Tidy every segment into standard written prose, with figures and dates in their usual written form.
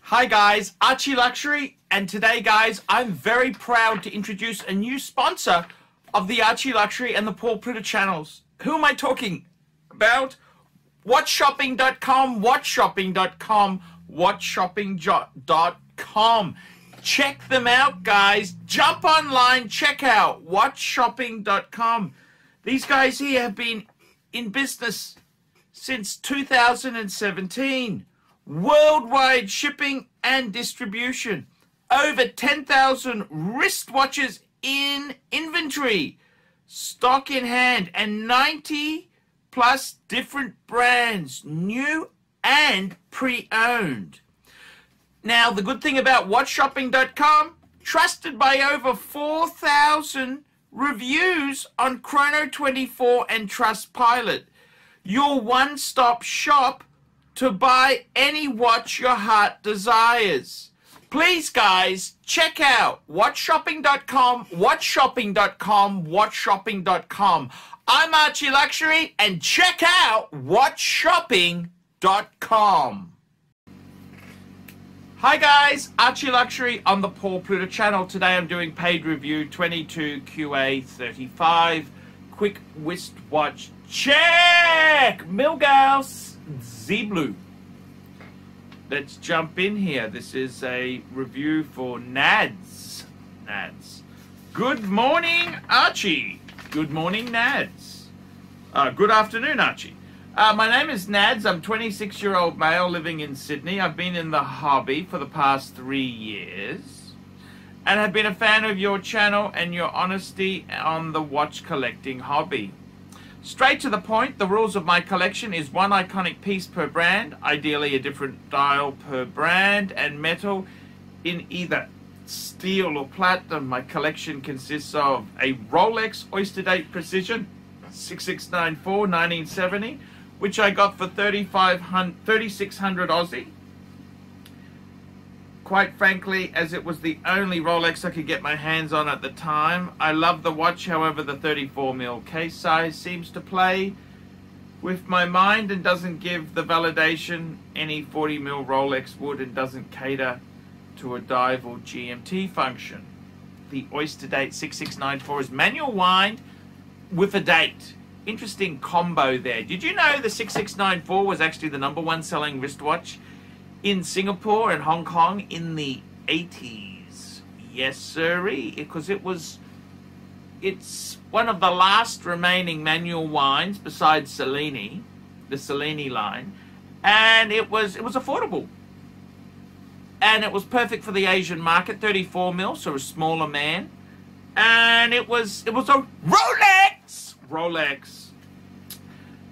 Hi guys, ArchieLuxury, and today guys, I'm very proud to introduce a new sponsor of the ArchieLuxury and the Pluta channels. Who am I talking about? WhatShopping.com, WhatShopping.com, WhatShopping.com. Check them out guys, jump online, check out WhatShopping.com. These guys here have been in business since 2017. Worldwide shipping and distribution. Over 10,000 wristwatches in inventory. Stock in hand. And 90 plus different brands. New and pre-owned. Now, the good thing about WhatShopping.com, trusted by over 4,000 reviews on Chrono24 and Trustpilot. Your one-stop shop to buy any watch your heart desires. Please, guys, check out WhatShopping.com, WhatShopping.com, WhatShopping.com. I'm ArchieLuxury, and check out WhatShopping.com. Hi, guys, ArchieLuxury on the Pluta channel. Today I'm doing paid review 22QA35. Quick wristwatch check. Milgauss Z-Blue. Let's jump in here. This is a review for Nads. Good morning, Archie. Good morning, Nads. Good afternoon, Archie. My name is Nads. I'm a 26-year-old male living in Sydney. I've been in the hobby for the past 3 years and have been a fan of your channel and your honesty on the watch collecting hobby. Straight to the point, the rules of my collection is one iconic piece per brand, ideally a different dial per brand, and metal in either steel or platinum. My collection consists of a Rolex Oyster Date Precision 6694 1970, which I got for 3,600 Aussie. Quite frankly, as it was the only Rolex I could get my hands on at the time. I love the watch, however the 34mm case size seems to play with my mind and doesn't give the validation any 40mm Rolex would, and doesn't cater to a dive or GMT function. The Oyster Date 6694 is manual wind with a date. Interesting combo there. Did you know the 6694 was actually the #1 selling wristwatch in Singapore and Hong Kong in the 80s? Yes, sirree, because it's one of the last remaining manual winds besides Cellini, the Cellini line, and it was affordable. And it was perfect for the Asian market, 34mm, so a smaller man. And it was a Rolex.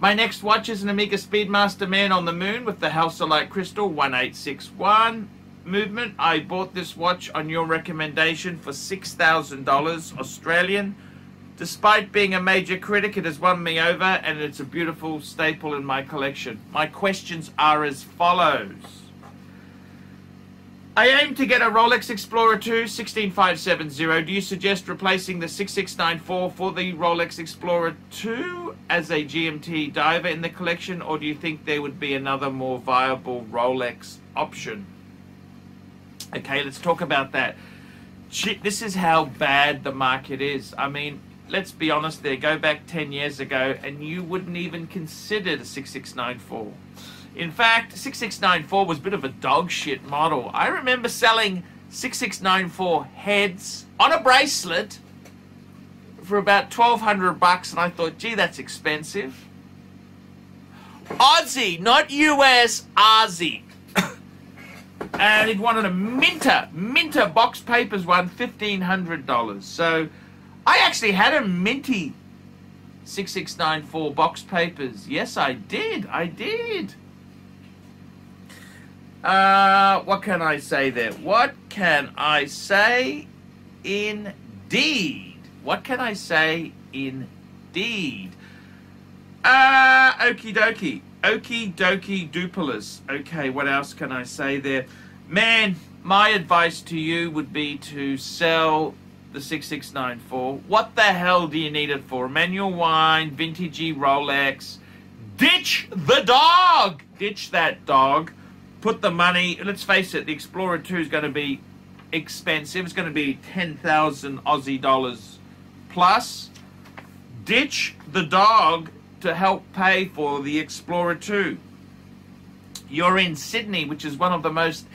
My next watch is an Omega Speedmaster Man on the Moon with the Halcyon Crystal 1861 movement. I bought this watch on your recommendation for $6,000 Australian. Despite being a major critic, it has won me over, and it's a beautiful staple in my collection. My questions are as follows. I aim to get a Rolex Explorer 2 16570. Do you suggest replacing the 6694 for the Rolex Explorer 2 as a GMT diver in the collection, or do you think there would be another more viable Rolex option? Okay, let's talk about that. This is how bad the market is. I mean, let's be honest there. Go back 10 years ago and you wouldn't even consider the 6694. In fact, 6694 was a bit of a dog shit model. I remember selling 6694 heads on a bracelet for about $1,200, and I thought, gee, that's expensive. Aussie, not US, Aussie. And it wanted a Minter box papers one, $1,500. So I actually had a minty 6694 box papers. Yes, I did. What can I say there? What can I say? Indeed. What can I say? Indeed. Okie dokie. Okie dokie dupelas. Okay, what else can I say there? Man, my advice to you would be to sell the 6694. What the hell do you need it for? Manual wind, vintagey Rolex. Ditch the dog! Ditch that dog put the money, let's face it, the Explorer 2 is going to be expensive. It's going to be 10,000 Aussie dollars plus. Ditch the dog to help pay for the Explorer 2. You're in Sydney, which is one of the most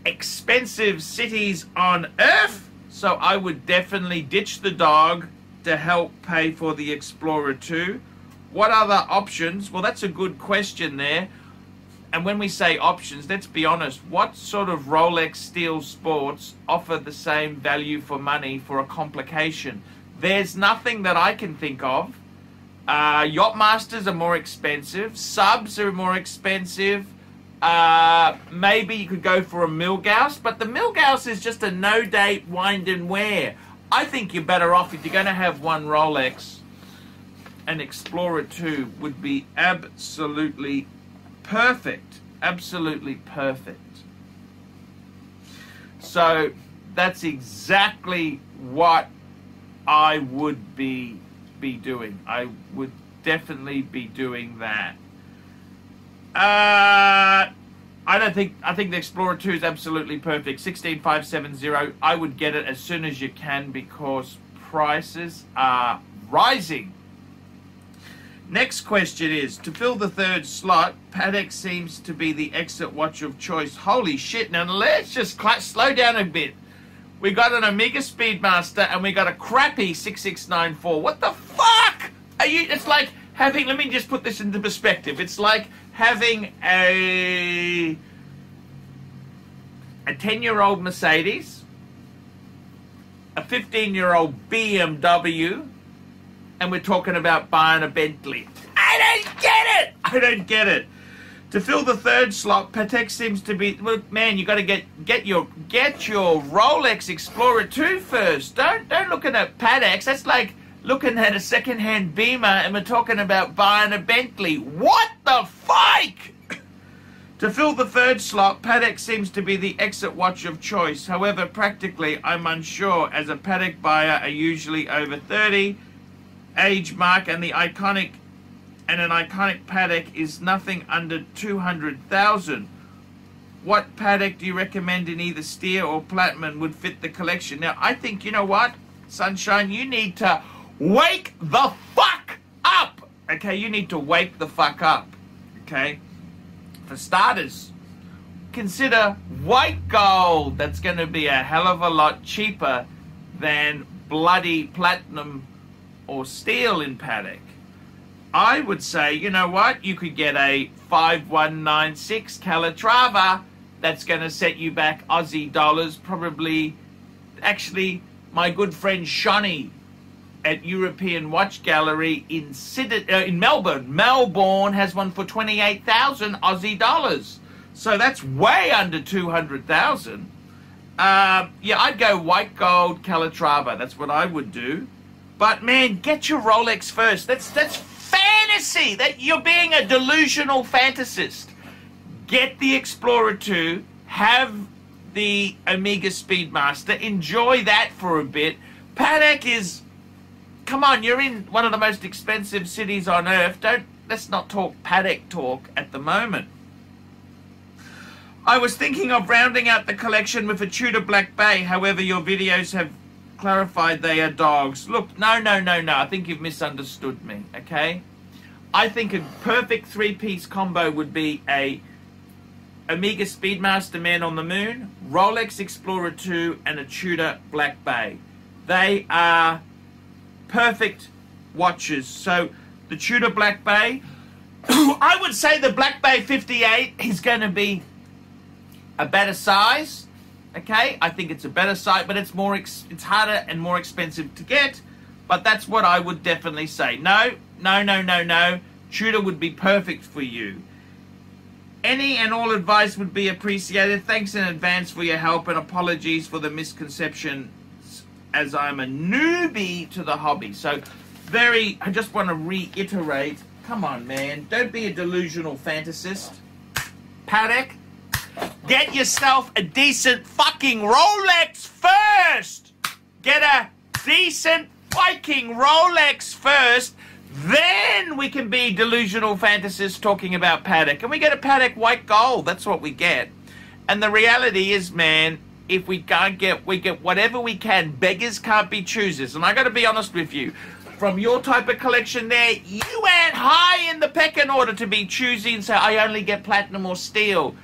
expensive cities on earth, so I would definitely ditch the dog to help pay for the Explorer 2. What other options? Well, that's a good question there. And when we say options, let's be honest, what sort of Rolex Steel Sports offer the same value for money for a complication? There's nothing that I can think of. Yachtmasters are more expensive. Subs are more expensive. Maybe you could go for a Milgauss, but the Milgauss is just a no-date wind and wear. I think you're better off, if you're going to have one Rolex, an Explorer 2 would be absolutely perfect. Absolutely perfect. So that's exactly what I would be doing. I would definitely be doing that. I think the Explorer 2 is absolutely perfect. 16570. I would get it as soon as you can because prices are rising. Next question is, to fill the third slot, Paddock seems to be the exit watch of choice. Holy shit. Now let's just slow down a bit. We got an Omega Speedmaster and we got a crappy 6694. What the fuck? It's like having, let me just put this into perspective. It's like having a 10-year-old Mercedes, a 15-year-old BMW, and we're talking about buying a Bentley. I don't get it! I don't get it. To fill the third slot, Patek seems to be, well, man, you got to get your Rolex Explorer 2 first. Don't look at Patek's. That's like looking at a second-hand Beamer and we're talking about buying a Bentley. What the fuck? To fill the third slot, Paddock seems to be the exit watch of choice. However, practically, I'm unsure, as a Paddock buyer are usually over 30, age mark, and an iconic Paddock is nothing under 200,000. What Paddock do you recommend in either Steer or Platinum would fit the collection? Now, I think, you know what, Sunshine, you need to wake the fuck up. Okay, you need to wake the fuck up. Okay, for starters, consider white gold. That's going to be a hell of a lot cheaper than bloody platinum or steel in Paddock. I would say, you know what, you could get a 5196 Calatrava. That's going to set you back Aussie dollars, probably. Actually, my good friend Shani at European Watch Gallery in Melbourne has one for 28,000 Aussie dollars. So that's way under 200,000. Yeah, I'd go white gold Calatrava. That's what I would do. But man, get your Rolex first. That's fantasy. That you're being a delusional fantasist. Get the Explorer 2. Have the Omega Speedmaster. Enjoy that for a bit. Paddock is, come on, you're in one of the most expensive cities on earth. Let's not talk Paddock talk at the moment. I was thinking of rounding out the collection with a Tudor Black Bay. However, your videos have clarified they are dogs. Look, no. I think you've misunderstood me, okay? I think a perfect three-piece combo would be a Omega Speedmaster Man on the Moon, Rolex Explorer 2, and a Tudor Black Bay. They are perfect watches. So the Tudor Black Bay, I would say the Black Bay 58 is going to be a better size. Okay, I think it's a better size, but it's harder and more expensive to get. But that's what I would definitely say. No. Tudor would be perfect for you. Any and all advice would be appreciated. Thanks in advance for your help and apologies for the misconception, as I'm a newbie to the hobby. So I just want to reiterate, come on, man, don't be a delusional fantasist. Paddock, get yourself a decent fucking Rolex first. Get a decent fucking Rolex first. Then we can be delusional fantasists talking about Paddock. And we get a Paddock white gold. That's what we get. And the reality is, man, if we can't get, we get whatever we can. Beggars can't be choosers. And I got to be honest with you. From your type of collection there, you ain't high in the pecking order to be choosing, so I only get platinum or steel.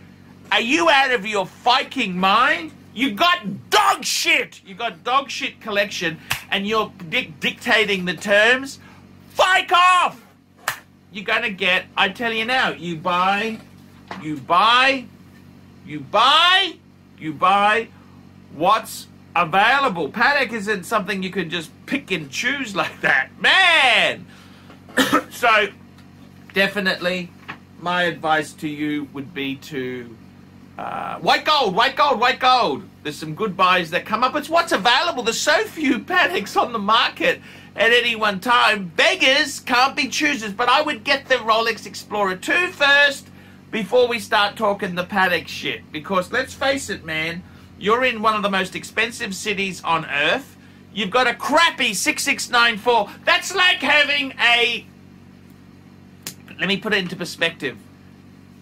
Are you out of your fucking mind? You got dog shit. You got dog shit collection, and you're dictating the terms. Fuck off. You're gonna get, I tell you now, you buy what's available. Paddock isn't something you can just pick and choose like that, man. So definitely my advice to you would be to white gold. There's some good buys that come up. It's what's available. There's so few Paddocks on the market at any one time. Beggars can't be choosers. But I would get the Rolex Explorer 2 first before we start talking the Paddock shit. Because let's face it, man, you're in one of the most expensive cities on earth. You've got a crappy 6694. That's like having a... Let me put it into perspective.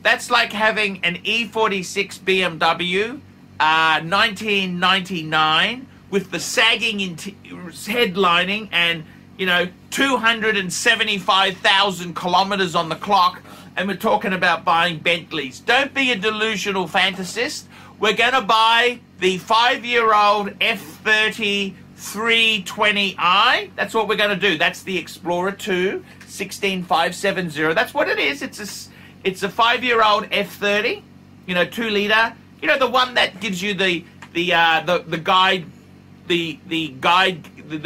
That's like having an E46 BMW, 1999, with the sagging headlining and, you know, 275,000 kilometers on the clock, and we're talking about buying Bentleys. Don't be a delusional fantasist. We're going to buy the 5-year-old F30 320i. That's what we're going to do. That's the Explorer 2 16570. That's what it is. It's a 5-year-old F30, you know, 2-liter. You know, the one that gives you the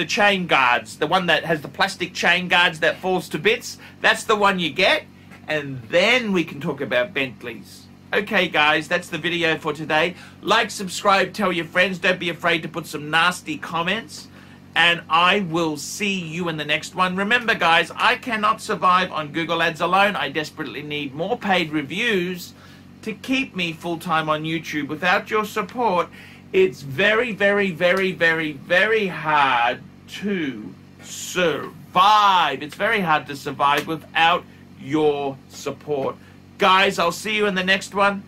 chain guards, the one that has the plastic chain guards that falls to bits. That's the one you get, and then we can talk about Bentleys. Okay, guys, that's the video for today. Like, subscribe, tell your friends. Don't be afraid to put some nasty comments. And I will see you in the next one. Remember, guys, I cannot survive on Google Ads alone. I desperately need more paid reviews to keep me full-time on YouTube. Without your support, it's very, very, very, very, very hard to survive. It's very hard to survive without your support. Guys, I'll see you in the next one.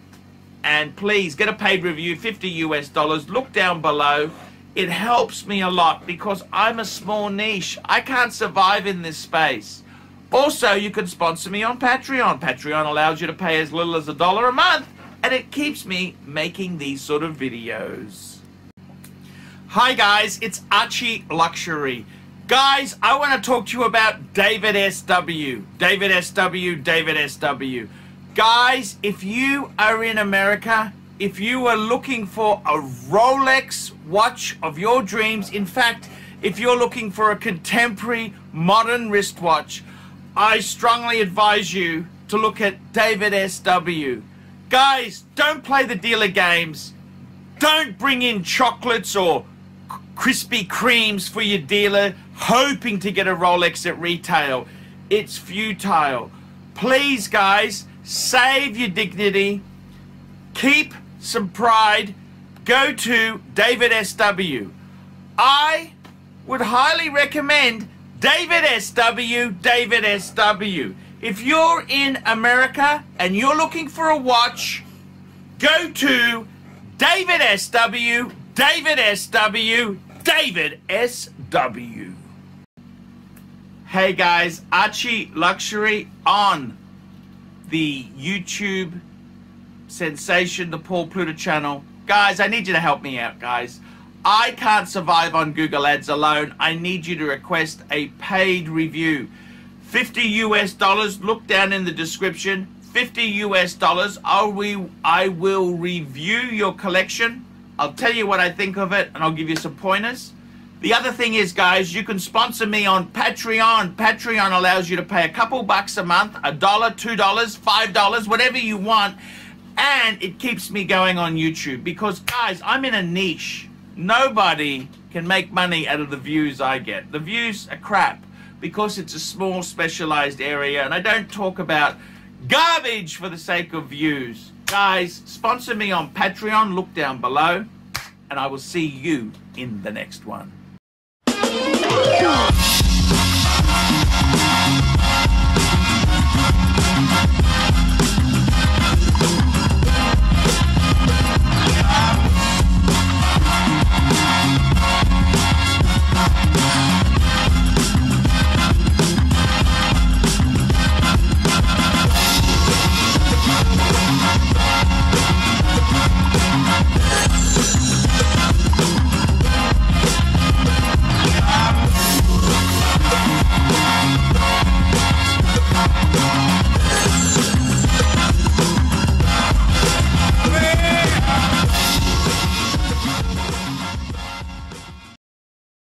And please, get a paid review, $50 US. Look down below. It helps me a lot because I'm a small niche. I can't survive in this space. Also, you can sponsor me on Patreon. Patreon allows you to pay as little as $1 a month, and it keeps me making these sort of videos. Hi guys, it's ArchieLuxury. Guys, I want to talk to you about David SW. David SW. Guys, if you are in America, if you are looking for a Rolex watch of your dreams, in fact, if you're looking for a contemporary modern wristwatch, I strongly advise you to look at David SW. Guys, don't play the dealer games. Don't bring in chocolates or Krispy Kremes for your dealer hoping to get a Rolex at retail. It's futile. Please, guys, save your dignity. Keep some pride. Go to David SW. I would highly recommend David SW. If you're in America and you're looking for a watch, go to David SW. Hey guys, ArchieLuxury on the YouTube sensation, the Paul Pluta channel. Guys, I need you to help me out, guys. I can't survive on Google Ads alone. I need you to request a paid review. $50 US. Look down in the description. $50 US. I will review your collection. I'll tell you what I think of it, and I'll give you some pointers. The other thing is, guys, you can sponsor me on Patreon. Patreon allows you to pay a couple bucks a month, $1, $2, $5, whatever you want, and it keeps me going on YouTube. Because, guys, I'm in a niche. Nobody can make money out of the views I get. The views are crap because it's a small, specialized area, and I don't talk about garbage for the sake of views. Guys, sponsor me on Patreon. Look down below, and I will see you in the next one.